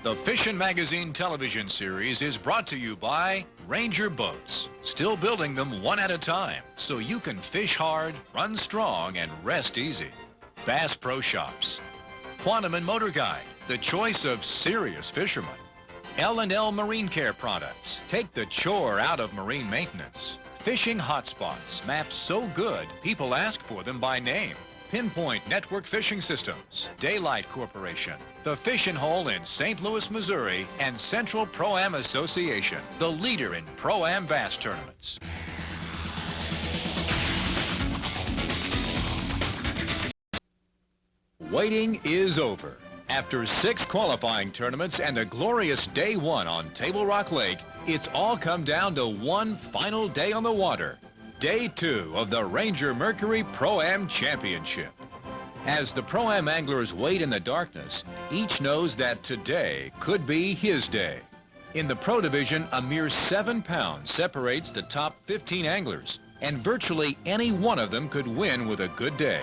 The Fishin' Magazine television series is brought to you by Ranger Boats. Still building them one at a time so you can fish hard, run strong, and rest easy. Bass Pro Shops. Quantum and Motor Guide, the choice of serious fishermen. L&L Marine Care products. Take the chore out of marine maintenance. Fishing hotspots, maps so good people ask for them by name. Pinpoint Network Fishing Systems, Daylight Corporation, the Fishing Hole in St. Louis, Missouri, and Central Pro-Am Association, the leader in Pro-Am bass tournaments. Waiting is over. After 6 qualifying tournaments and a glorious day 1 on Table Rock Lake, it's all come down to one final day on the water. Day 2 of the Ranger Mercury Pro-Am Championship. As the Pro-Am anglers wait in the darkness, each knows that today could be his day. In the Pro Division, a mere 7 pounds separates the top 15 anglers, and virtually any one of them could win with a good day.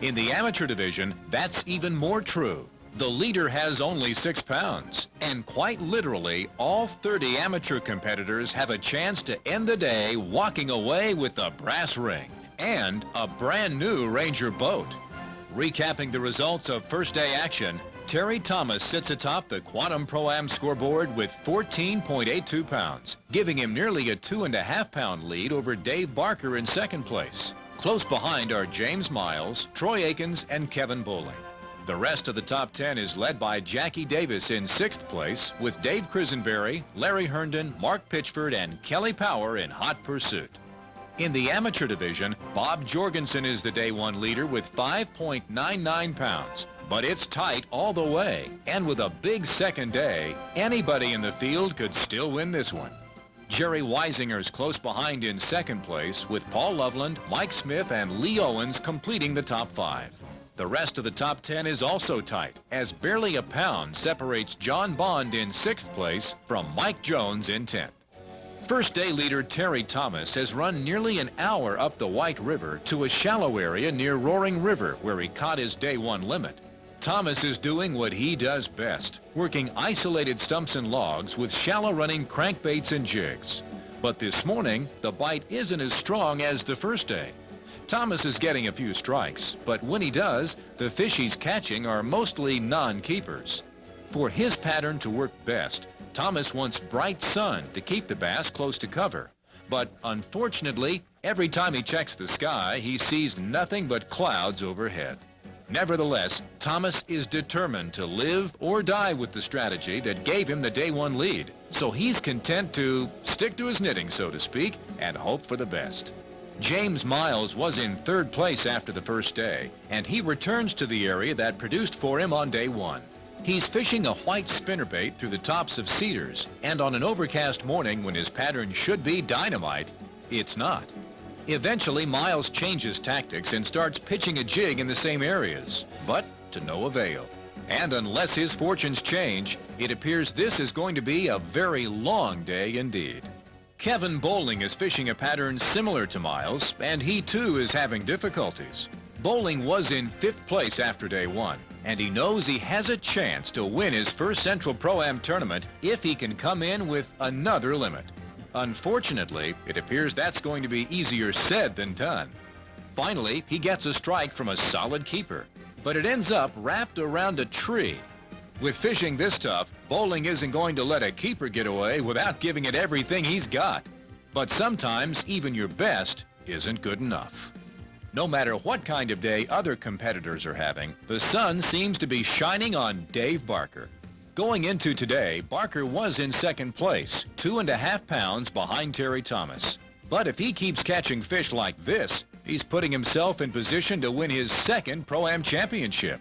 In the Amateur Division, that's even more true. The leader has only 6 pounds, and quite literally, all 30 amateur competitors have a chance to end the day walking away with the brass ring and a brand new Ranger boat. Recapping the results of first day action, Terry Thomas sits atop the Quantum Pro-Am scoreboard with 14.82 pounds, giving him nearly a 2.5 pound lead over Dave Barker in second place. Close behind are James Miles, Troy Akins, and Kevin Bowling. The rest of the top 10 is led by Jackie Davis in 6th place, with Dave Crisenberry, Larry Herndon, Mark Pitchford, and Kelly Power in hot pursuit. In the Amateur Division, Bob Jorgensen is the day 1 leader with 5.99 pounds. But it's tight all the way, and with a big second day, anybody in the field could still win this one. Jerry Weisinger's close behind in 2nd place, with Paul Loveland, Mike Smith, and Lee Owens completing the top 5. The rest of the top 10 is also tight, as barely a pound separates John Bond in 6th place from Mike Jones in 10th. First day leader Terry Thomas has run nearly an hour up the White River to a shallow area near Roaring River, where he caught his day 1 limit. Thomas is doing what he does best, working isolated stumps and logs with shallow running crankbaits and jigs. But this morning, the bite isn't as strong as the first day. Thomas is getting a few strikes, but when he does, the fish he's catching are mostly non-keepers. For his pattern to work best, Thomas wants bright sun to keep the bass close to cover. But unfortunately, every time he checks the sky, he sees nothing but clouds overhead. Nevertheless, Thomas is determined to live or die with the strategy that gave him the day 1 lead. So he's content to stick to his knitting, so to speak, and hope for the best. James Miles was in 3rd place after the first day, and he returns to the area that produced for him on day 1. He's fishing a white spinnerbait through the tops of cedars, and on an overcast morning when his pattern should be dynamite, it's not. Eventually, Miles changes tactics and starts pitching a jig in the same areas, but to no avail. And unless his fortunes change, it appears this is going to be a very long day indeed. Kevin Bowling is fishing a pattern similar to Miles, and he too is having difficulties. Bowling was in 5th place after day 1, and he knows he has a chance to win his first Central Pro-Am tournament if he can come in with another limit. Unfortunately, it appears that's going to be easier said than done. Finally, he gets a strike from a solid keeper, but it ends up wrapped around a tree. With fishing this tough, Bowling isn't going to let a keeper get away without giving it everything he's got. But sometimes even your best isn't good enough. No matter what kind of day other competitors are having, the sun seems to be shining on Dave Barker. Going into today, Barker was in 2nd place, 2.5 pounds behind Terry Thomas. But if he keeps catching fish like this, he's putting himself in position to win his 2nd Pro-Am championship.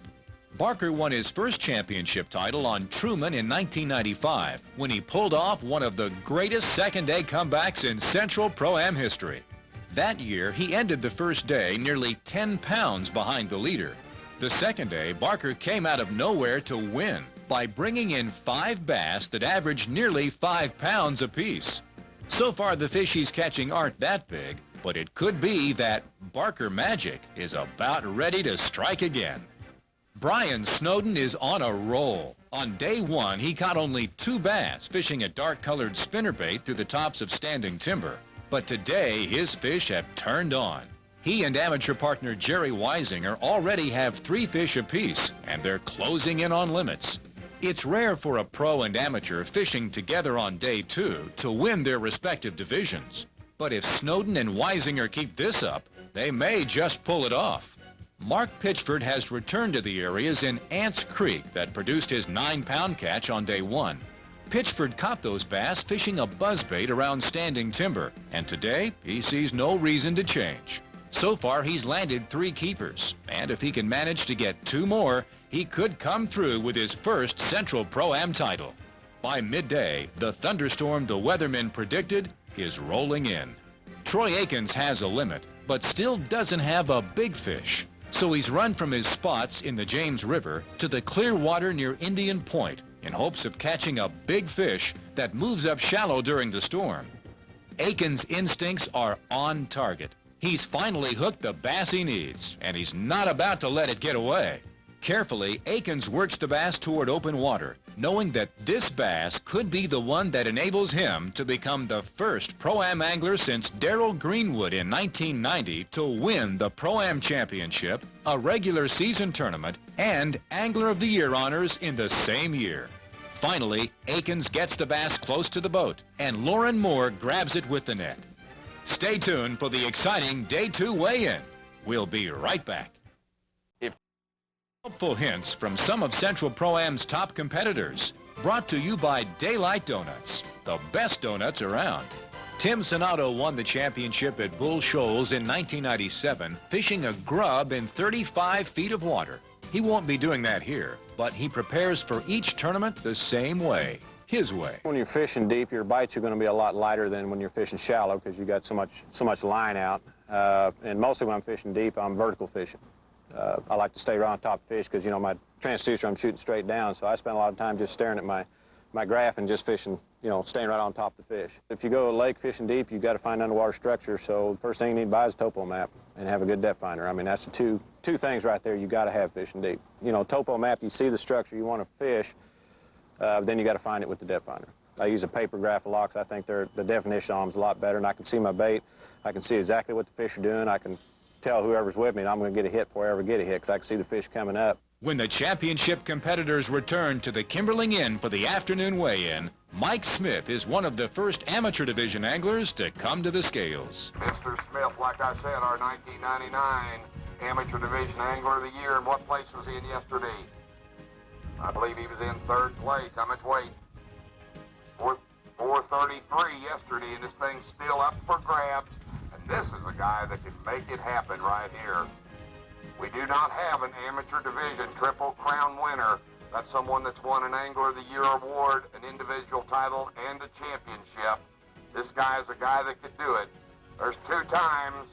Barker won his first championship title on Truman in 1995, when he pulled off one of the greatest second-day comebacks in Central Pro-Am history. That year, he ended the first day nearly 10 pounds behind the leader. The second day, Barker came out of nowhere to win by bringing in 5 bass that averaged nearly 5 pounds apiece. So far, the fish he's catching aren't that big, but it could be that Barker magic is about ready to strike again. Brian Snowden is on a roll. On day one, he caught only 2 bass fishing a dark-colored spinnerbait through the tops of standing timber. But today, his fish have turned on. He and amateur partner Jerry Weisinger already have 3 fish apiece, and they're closing in on limits. It's rare for a pro and amateur fishing together on day 2 to win their respective divisions. But if Snowden and Weisinger keep this up, they may just pull it off. Mark Pitchford has returned to the areas in Ants Creek that produced his 9-pound catch on day 1. Pitchford caught those bass fishing a buzzbait around standing timber, and today he sees no reason to change. So far, he's landed 3 keepers, and if he can manage to get 2 more, he could come through with his first Central Pro-Am title. By midday, the thunderstorm the weathermen predicted is rolling in. Troy Aikens has a limit, but still doesn't have a big fish. So he's run from his spots in the James River to the clear water near Indian Point in hopes of catching a big fish that moves up shallow during the storm. Aikens' instincts are on target. He's finally hooked the bass he needs, and he's not about to let it get away. Carefully, Aikens works the bass toward open water, knowing that this bass could be the one that enables him to become the first Pro-Am angler since Darrell Greenwood in 1990 to win the Pro-Am Championship, a regular season tournament, and Angler of the Year honors in the same year. Finally, Aikens gets the bass close to the boat, and Lauren Moore grabs it with the net. Stay tuned for the exciting Day 2 weigh-in. We'll be right back. Helpful hints from some of Central Pro-Am's top competitors, brought to you by Daylight Donuts, the best donuts around. Tim Sonato won the championship at Bull Shoals in 1997, fishing a grub in 35 feet of water. He won't be doing that here, but he prepares for each tournament the same way, his way. When you're fishing deep, your bites are going to be a lot lighter than when you're fishing shallow because you got so much line out. And mostly when I'm fishing deep, I'm vertical fishing. I like to stay right on top of fish because, you know, my transducer, I'm shooting straight down, so I spend a lot of time just staring at my graph and just fishing, you know, staying right on top of the fish. If you go a lake fishing deep, you've got to find underwater structure, so the first thing you need to buy is a topo map and have a good depth finder. I mean, that's the two things right there you got to have fishing deep. You know, topo map, you see the structure you want to fish, then you got to find it with the depth finder. I use a paper Graphilox. I think the definition on them is a lot better, and I can see my bait. I can see exactly what the fish are doing. I can tell whoever's with me, and I'm going to get a hit before I ever get a hit because I can see the fish coming up. When the championship competitors return to the Kimberling Inn for the afternoon weigh-in, Mike Smith is one of the first amateur division anglers to come to the scales. Mr. Smith, like I said, our 1999 amateur division angler of the year. And what place was he in yesterday? I believe he was in 3rd place. How much weight? 433 yesterday, and this thing's still up for grabs. This is a guy that can make it happen right here. We do not have an amateur division Triple Crown winner. That's someone that's won an Angler of the Year award, an individual title, and a championship. This guy is a guy that could do it. There's 2 times.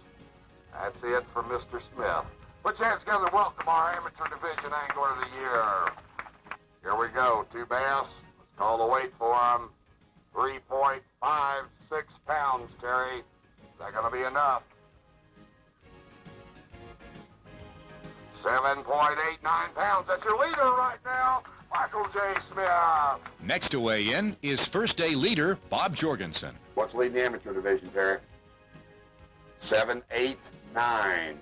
That's it from Mr. Smith. Put your hands together and welcome our amateur division Angler of the Year. Here we go. 2 bass. Let's call the weight for him. 3.56 pounds, Terry. Is that going to be enough? 7.89 pounds. That's your leader right now, Michael J. Smith. Next to weigh in is first day leader Bob Jorgensen. What's leading the amateur division, Terry? 7.89.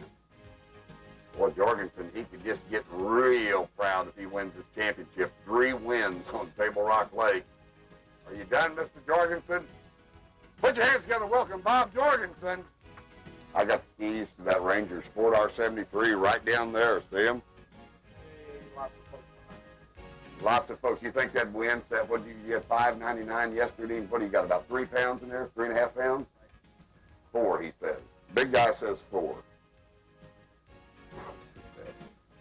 Boy, Jorgensen, he could just get real proud if he wins this championship. 3 wins on Table Rock Lake. Are you done, Mr. Jorgensen? Put your hands together and welcome Bob Jorgensen. I got the keys to that Ranger Sport R73 right down there. See them? Lots of folks. You think that wins? That what you get $5.99 yesterday? What do you got? About 3 pounds in there? 3.5 pounds? 4, he says. Big guy says 4.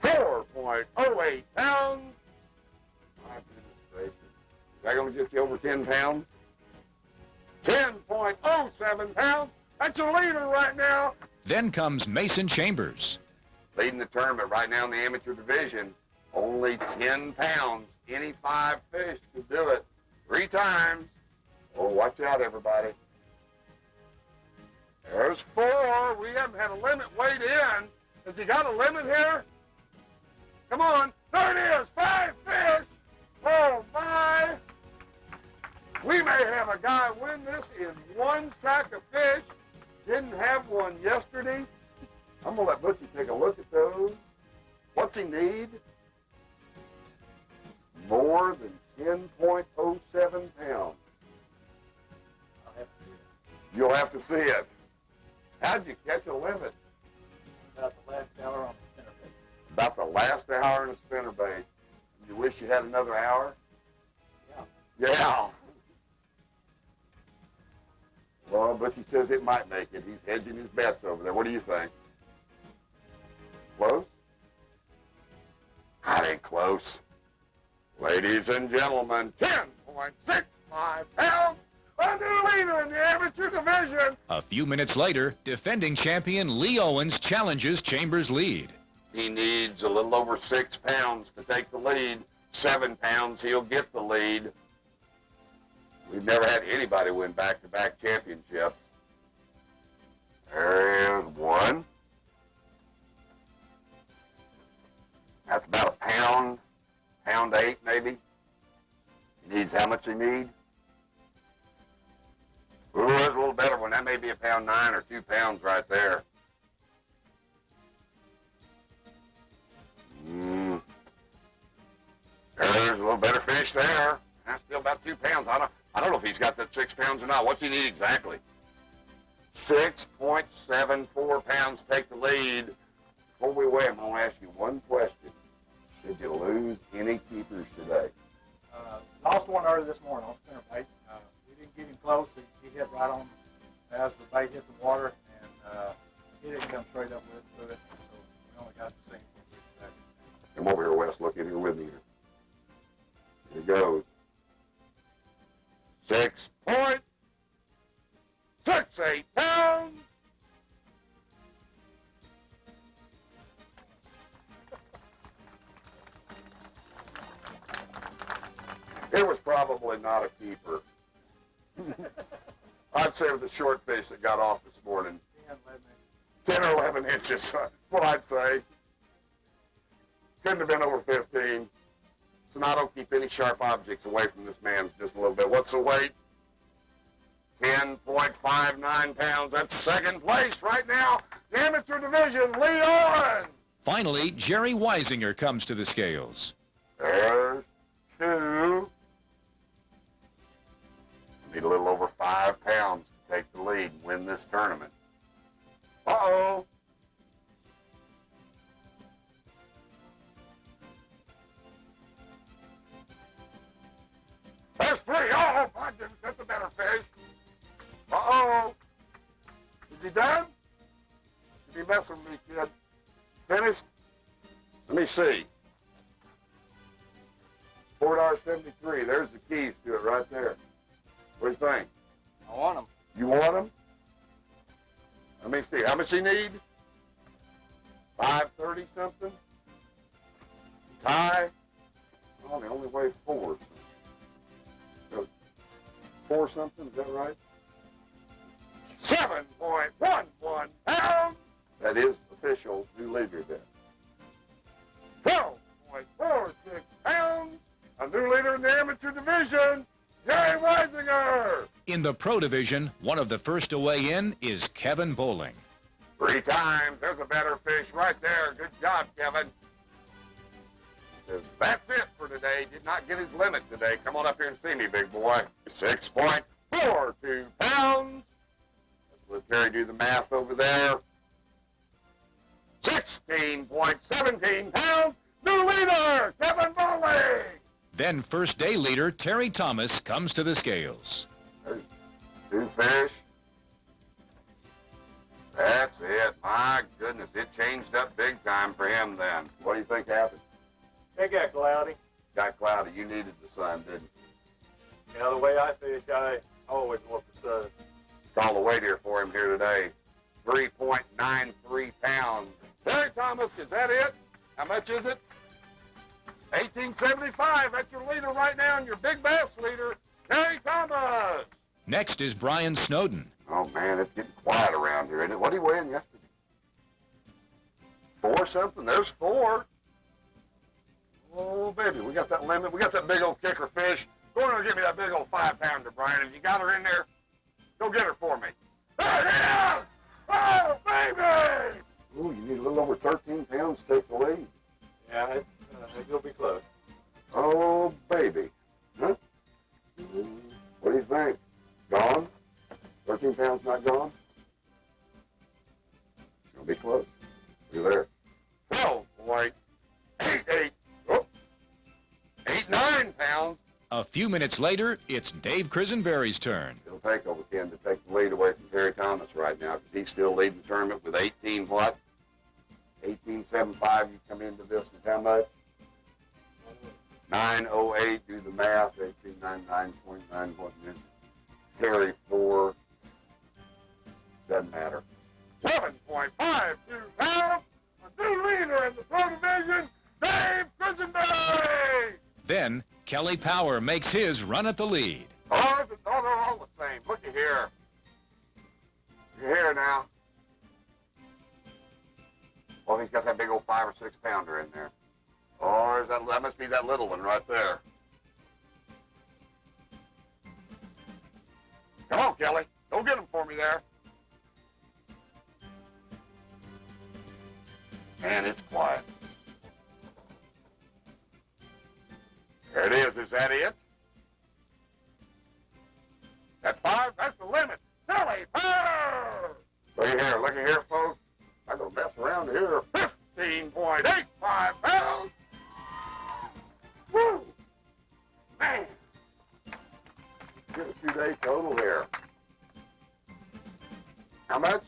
4.08 pounds. My goodness gracious. Is that going to get you over 10 pounds? 10.07 pounds. That's your leader right now. Then comes Mason Chambers. Leading the tournament right now in the amateur division. Only 10 pounds. Any 5 fish could do it. 3 times. Oh, watch out, everybody. There's 4. We haven't had a limit weighed in. Has he got a limit here? Come on. There it is. 5 fish. Oh, my! We may have a guy win this in one sack of fish. Didn't have one yesterday. I'm going to let Butchie take a look at those. What's he need? More than 10.07 pounds. You'll have to see it. How'd you catch a limit? About the last hour on the spinnerbait. About the last hour in a spinnerbait. You wish you had another hour? Yeah. Yeah. Well, but he says it might make it. He's hedging his bets over there. What do you think? Close? That ain't close. Ladies and gentlemen, 10.65 pounds, a new leader in the amateur division. A few minutes later, defending champion Lee Owens challenges Chambers' lead. He needs a little over 6 pounds to take the lead. 7 pounds, he'll get the lead. We've never had anybody win back-to-back championships. There is one. That's about a pound, pound 8 maybe. He needs how much he need? Ooh, there's a little better one. That may be a pound 9 or 2 pounds right there. There's a little better fish there. That's still about 2 pounds. I don't know if he's got that 6 pounds or not. What's he need exactly? 6.74 pounds to take the lead. Before we weigh him, I'm going to ask you one question. Did you lose any keepers today? Lost one early this morning on spinnerbait. We didn't get him close. He hit right on as the bait hit the water, and he didn't come straight up with it. So we only got the same one today. Come over here, Wes. Look in here with me here. Here he goes. 6.68 pounds. It was probably not a keeper. I'd say it was a short fish that got off this morning. 10 or 11 inches, that's what I'd say. Couldn't have been over 15. So now don't keep any sharp objects away from this man just a little bit. What's the weight? 10.59 pounds. That's second place right now. The amateur division, Lee Owens. Finally, Jerry Weisinger comes to the scales. There's 2. Need a little over 5 pounds to take the lead and win this tournament. Uh-oh. There's 3. Oh, my goodness, that's a better fish. Uh-oh. Is he done? Is he messing with me, kid? Finished? Let me see. $4.73. There's the keys to it right there. What do you think? I want him. You want him? Let me see. How much he need? 530 something? Tie? Oh, they only weigh 4. So 4 something, is that right? 7.11 pounds! That is official new leader then. 12.46 pounds! A new leader in the amateur division, Jerry Weisinger! In the pro division, one of the first to weigh in is Kevin Bowling. 3 times. There's a better fish right there. Good job, Kevin. Says, that's it for today. Did not get his limit today. Come on up here and see me, big boy. 6.42 pounds. Let's let Terry do the math over there. 16.17 pounds. New leader, Kevin Bowling. Then first day leader Terry Thomas comes to the scales. There's 2 fish. That's it. My goodness, it changed up big time for him then. What do you think happened? It got cloudy. Got cloudy. You needed the sun, didn't you? You know, the way I fish, I always want the sun. Call the weight here for him here today. 3.93 pounds. Terry Thomas, is that it? How much is it? 1875. That's your leader right now, and your big bass leader, Terry Thomas. Next is Brian Snowden. Oh, man, it's getting quiet around here, isn't it? What did he weigh in yesterday? 4 something? There's 4. Oh, baby, we got that limit. We got that big old kicker fish. Go in there and get me that big old 5-pounder, Brian. If you got her in there, go get her for me. There it is! Oh, baby! Ooh, you need a little over 13 pounds to take the lead. Yeah, you'll be close. Oh, baby. Huh? What do you think? Gone? 13 pounds not gone? It's going to be close. You're there. 12.88. Oh. 9 pounds. A few minutes later, it's Dave Krisenberry's turn. It'll take over Ken to take the lead away from Terry Thomas right now because he's still leading the tournament with 18 what? 18.75. You come into this with how much? 9.08. Do the math. 18.99.9. Terry 4. Doesn't matter. 7.52 pounds. A new leader in the pro division, Dave Krisenberry. Then, Kelly Power makes his run at the lead. Oh, they're all the same. Looky here. You're here now. Well, he's got that big old 5 or 6 pounder in there. Oh, that must be that little one right there. Come on, Kelly. Go get him for me there. And it's quiet. There it is. Is that it? That 5? That's the limit. Kelly Power! Look at here, folks. I'm going to mess around here. 15.85 pounds. Woo! Man. Get a 2-day total here. How much?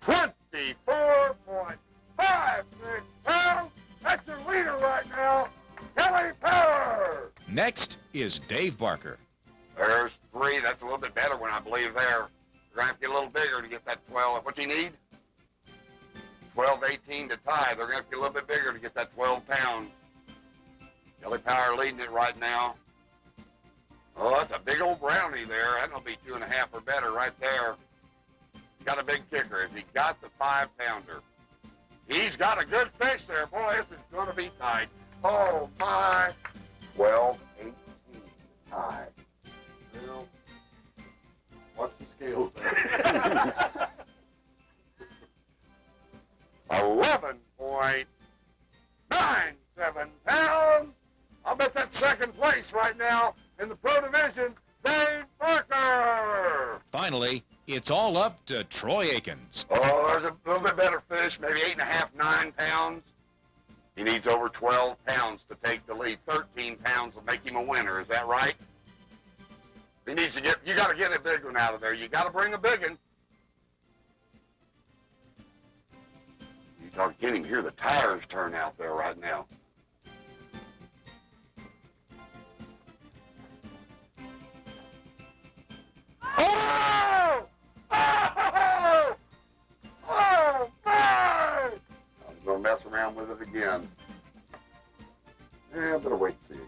24.56 pounds. That's your leader right now, Kelly Power. Next is Dave Barker. There's 3. That's a little bit better one, I believe, there. We're going to have to get a little bigger to get that 12. What do you need? 12.18 to tie. They're going to have to get a little bit bigger to get that 12 pounds. Kelly Power leading it right now. Oh, that's a big old brownie there. That's going to be 2.5 or better right there. He's got a big kicker. If he got the 5-pounder. He's got a good fish there. Boy, this is going to be tight. Oh, my. 12.18 tie. Well, what's the scales there? 11.97 pounds. I'll bet that's second place right now in the pro division, Dave Barker. Finally, it's all up to Troy Aikens. Oh, there's a little bit better fish, maybe 8.5, 9 pounds. He needs over 12 pounds to take the lead. 13 pounds will make him a winner. Is that right? He needs to you got to get a big one out of there. You got to bring a big one. You can't even hear the tires turn out there right now. Oh! Oh! Oh, my! I'm going to mess around with it again. Yeah, I better wait and see again.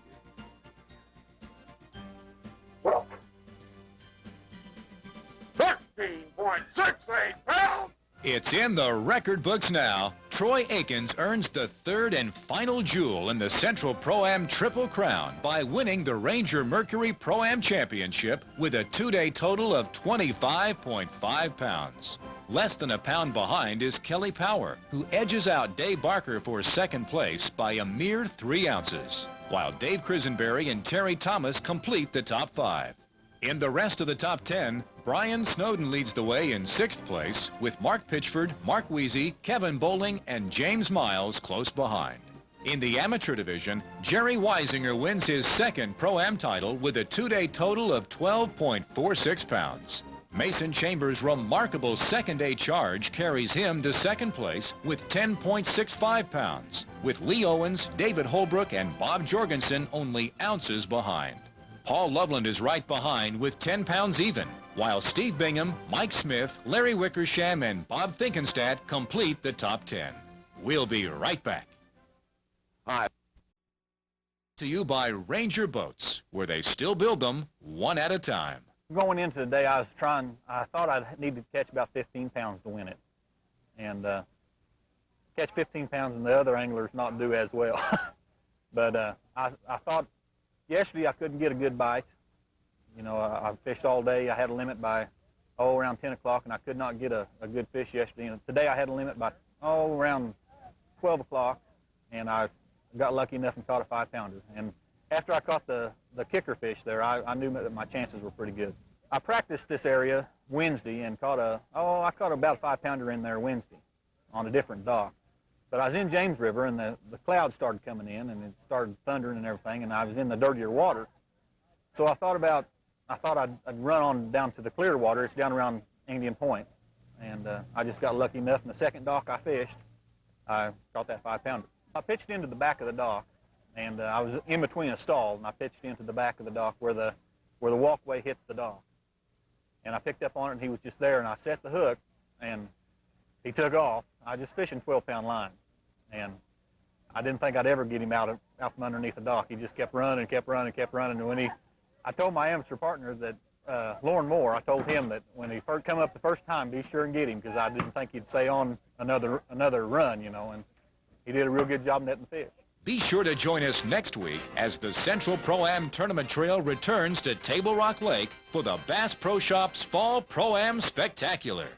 Well, 13.68 pounds. It's in the record books now. Troy Aikens earns the 3rd and final jewel in the Central Pro-Am Triple Crown by winning the Ranger Mercury Pro-Am Championship with a 2-day total of 25.5 pounds. Less than a pound behind is Kelly Power, who edges out Dave Barker for 2nd place by a mere 3 ounces, while Dave Krisenberry and Terry Thomas complete the top 5. In the rest of the top 10, Brian Snowden leads the way in 6th place, with Mark Pitchford, Mark Weezy, Kevin Bowling, and James Miles close behind. In the amateur division, Jerry Weisinger wins his 2nd Pro-Am title with a 2-day total of 12.46 pounds. Mason Chambers' remarkable 2nd-day charge carries him to 2nd place with 10.65 pounds, with Lee Owens, David Holbrook, and Bob Jorgensen only ounces behind. Paul Loveland is right behind with 10 pounds even, while Steve Bingham, Mike Smith, Larry Wickersham, and Bob Finkenstadt complete the top 10. We'll be right back. Hi. To you by Ranger Boats, where they still build them one at a time. Going into the day, I thought I needed to catch about 15 pounds to win it. And catch 15 pounds and the other anglers not do as well. But I thought yesterday I couldn't get a good bite. You know, I fished all day. I had a limit by, around 10 o'clock, and I could not get a good fish yesterday. And today I had a limit by, around 12 o'clock, and I got lucky enough and caught a 5-pounder. And after I caught the kicker fish there, I knew that my chances were pretty good. I practiced this area Wednesday and caught I caught about a 5-pounder in there Wednesday on a different dock. But I was in James River, and the clouds started coming in, and it started thundering and everything, and I was in the dirtier water. So I thought I'd run on down to the clear water. It's down around Indian Point. And I just got lucky enough. In the second dock I fished, I caught that 5-pounder. I pitched into the back of the dock, and I was in between a stall, and I pitched into the back of the dock where the walkway hits the dock. And I picked up on it, and he was just there, and I set the hook, and he took off. I just fishing 12-pound line, and I didn't think I'd ever get him out from underneath the dock. He just kept running, and when I told my amateur partner that, Lauren Moore, I told him that when he first come up the first time, be sure and get him, because I didn't think he'd stay on another run, you know, and he did a real good job netting fish. Be sure to join us next week as the Central Pro-Am Tournament Trail returns to Table Rock Lake for the Bass Pro Shops Fall Pro-Am Spectacular.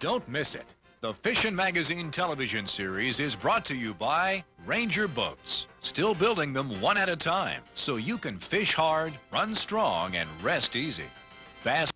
Don't miss it. The Fishin' Magazine television series is brought to you by Ranger Boats, still building them one at a time so you can fish hard, run strong, and rest easy. Bass